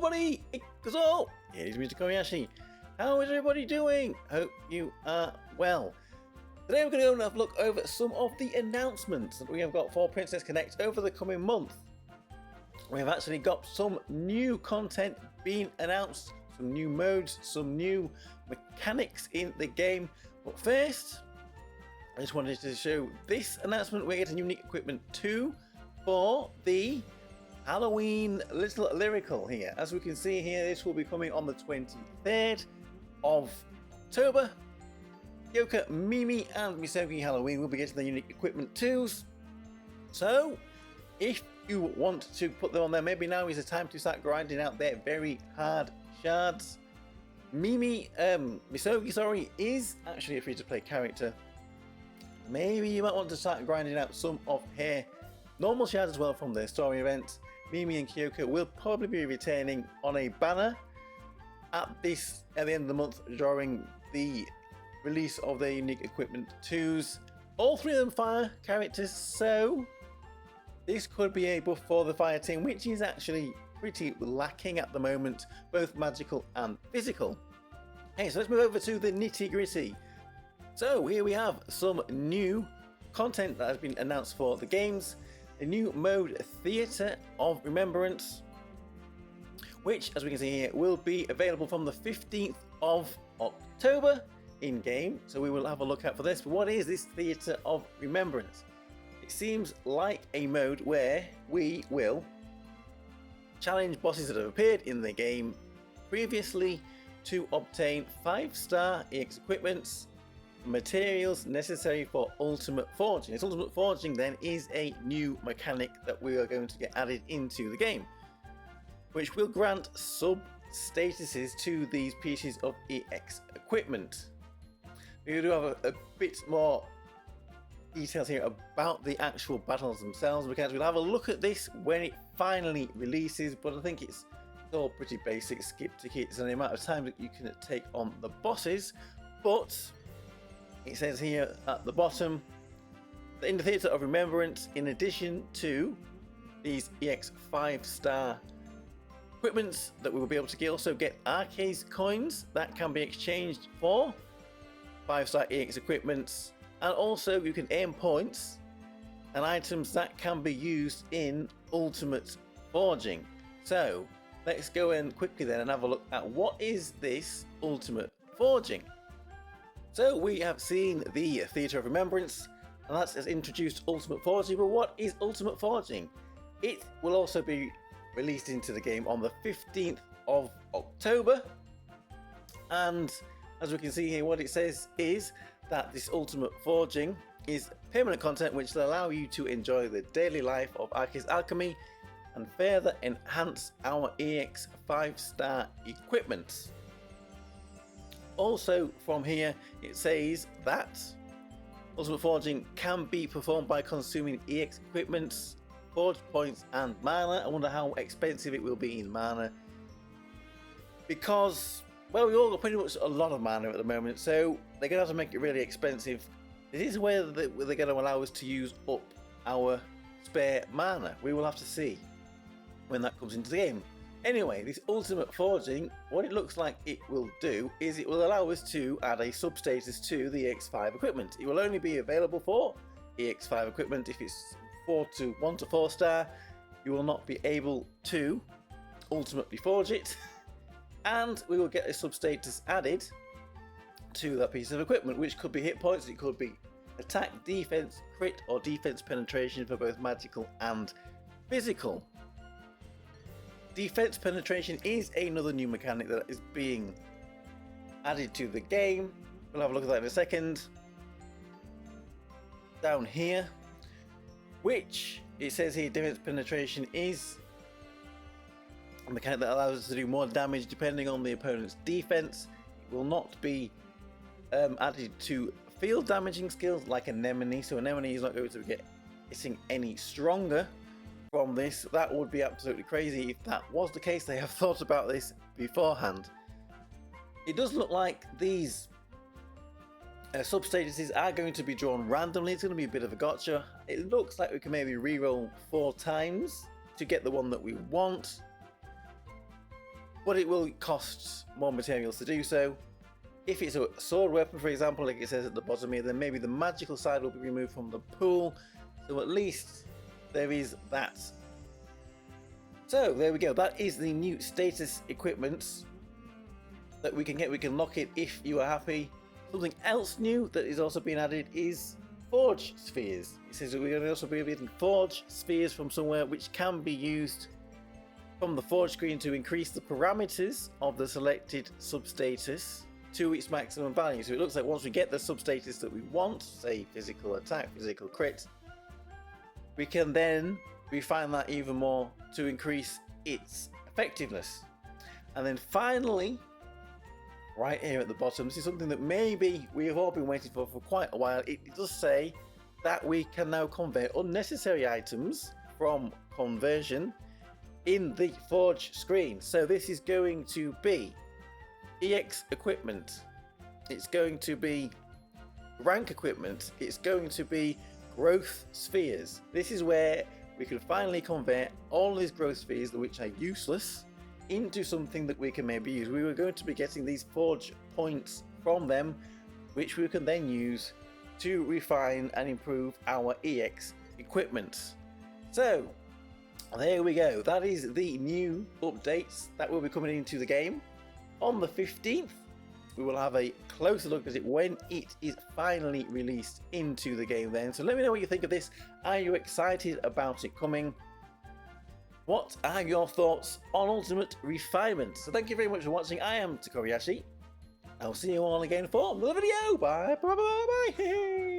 everybody, it's all. It is Mr. Tokkuri Yashi. How is everybody doing? Hope you are well. Today we're going to go and have a look over some of the announcements that we have got for Princess Connect over the coming month. We have actually got some new content being announced, some new modes, some new mechanics in the game. But first, I just wanted to show this announcement. We're getting unique equipment 2 for the Halloween little lyrical here. As we can see here, this will be coming on the 23rd of October. Yoka, Mimi and Misogi Halloween will be getting the unique equipment 2s. So, if you want to put them on there, maybe now is the time to start grinding out their very hard shards. Misogi, is actually a free-to-play character. Maybe you might want to start grinding out some of her normal shards as well from their story event. Mimi and Kyoko will probably be returning on a banner at the end of the month during the release of their unique equipment 2s. All three of them fire characters, so this could be a buff for the fire team, which is actually pretty lacking at the moment, both magical and physical. Okay, so let's move over to the nitty gritty. So here we have some new content that has been announced for the games. A new mode, Theatre of Remembrance, which, as we can see here, will be available from the 15th of October in game. So we will have a look out for this. But what is this Theatre of Remembrance? It seems like a mode where we will challenge bosses that have appeared in the game previously to obtain 5-star EX equipments, materials necessary for ultimate forging. This ultimate forging then is a new mechanic that we are going to get added into the game, which will grant sub statuses to these pieces of EX equipment. We do have a bit more details here about the actual battles themselves, because we'll have a look at this when it finally releases, but I think it's all pretty basic skip to hits and the amount of time that you can take on the bosses. But it says here at the bottom that in the Theatre of Remembrance, in addition to these EX 5-star equipments that we will be able to also get arcade coins that can be exchanged for 5-star EX equipments, and also you can earn points and items that can be used in ultimate forging. So let's go in quickly then and have a look at what is this ultimate forging. So we have seen the Theatre of Remembrance, and that has introduced Ultimate Forging. But what is Ultimate Forging? It will also be released into the game on the 15th of October. And as we can see here, what it says is that this Ultimate Forging is permanent content which will allow you to enjoy the daily life of Arceus Alchemy and further enhance our EX 5-star equipment. Also from here it says that Ultimate Forging can be performed by consuming EX equipments, forge points and mana. I wonder how expensive it will be in mana, because, well, we all got pretty much a lot of mana at the moment, so they're going to have to make it really expensive. This is where they're going to allow us to use up our spare mana. We will have to see when that comes into the game. Anyway, this Ultimate Forging, what it looks like it will do is it will allow us to add a substatus to the EX5 equipment. It will only be available for EX5 equipment. If it's 1 to 4 star, you will not be able to ultimately forge it, and we will get a substatus added to that piece of equipment, which could be hit points, it could be attack, defense, crit, or defense penetration for both magical and physical. Defense penetration is another new mechanic that is being added to the game. We'll have a look at that in a second. Down here, which it says here, defense penetration is a mechanic that allows us to do more damage depending on the opponent's defense. It will not be added to field damaging skills like Anemone, so Anemone is not going to get getting any stronger from this. That would be absolutely crazy if that was the case. They have thought about this beforehand. It does look like these substatuses are going to be drawn randomly. It's going to be a bit of a gotcha. It looks like we can maybe reroll 4 times to get the one that we want. but it will cost more materials to do so. If it's a sword weapon, for example, like it says at the bottom here, then maybe the magical side will be removed from the pool. So at least there is that. So there we go. That is the new status equipment that we can get. We can lock it if you are happy. Something else new that is also being added is forge spheres. It says that we're going to also be getting forge spheres from somewhere, which can be used from the forge screen to increase the parameters of the selected substatus to its maximum value. So it looks like once we get the substatus that we want, say physical attack, physical crit, we can then refine that even more to increase its effectiveness. And then finally, right here at the bottom, this is something that maybe we have all been waiting for quite a while. It does say that we can now convert unnecessary items from conversion in the forge screen. So this is going to be EX equipment, it's going to be rank equipment, it's going to be growth spheres. This is where we can finally convert all these growth spheres which are useless into something that we can maybe use. We were going to be getting these forge points from them, which we can then use to refine and improve our EX equipment. So there we go. That is the new updates that will be coming into the game. On the 15th, we will have a closer look at it when it is finally released into the game then. So let me know what you think of this. Are you excited about it coming? What are your thoughts on Ultimate Refinement? So thank you very much for watching. I am Tokkuri Yashi. I'll see you all again for another video. Bye, bye, bye, bye.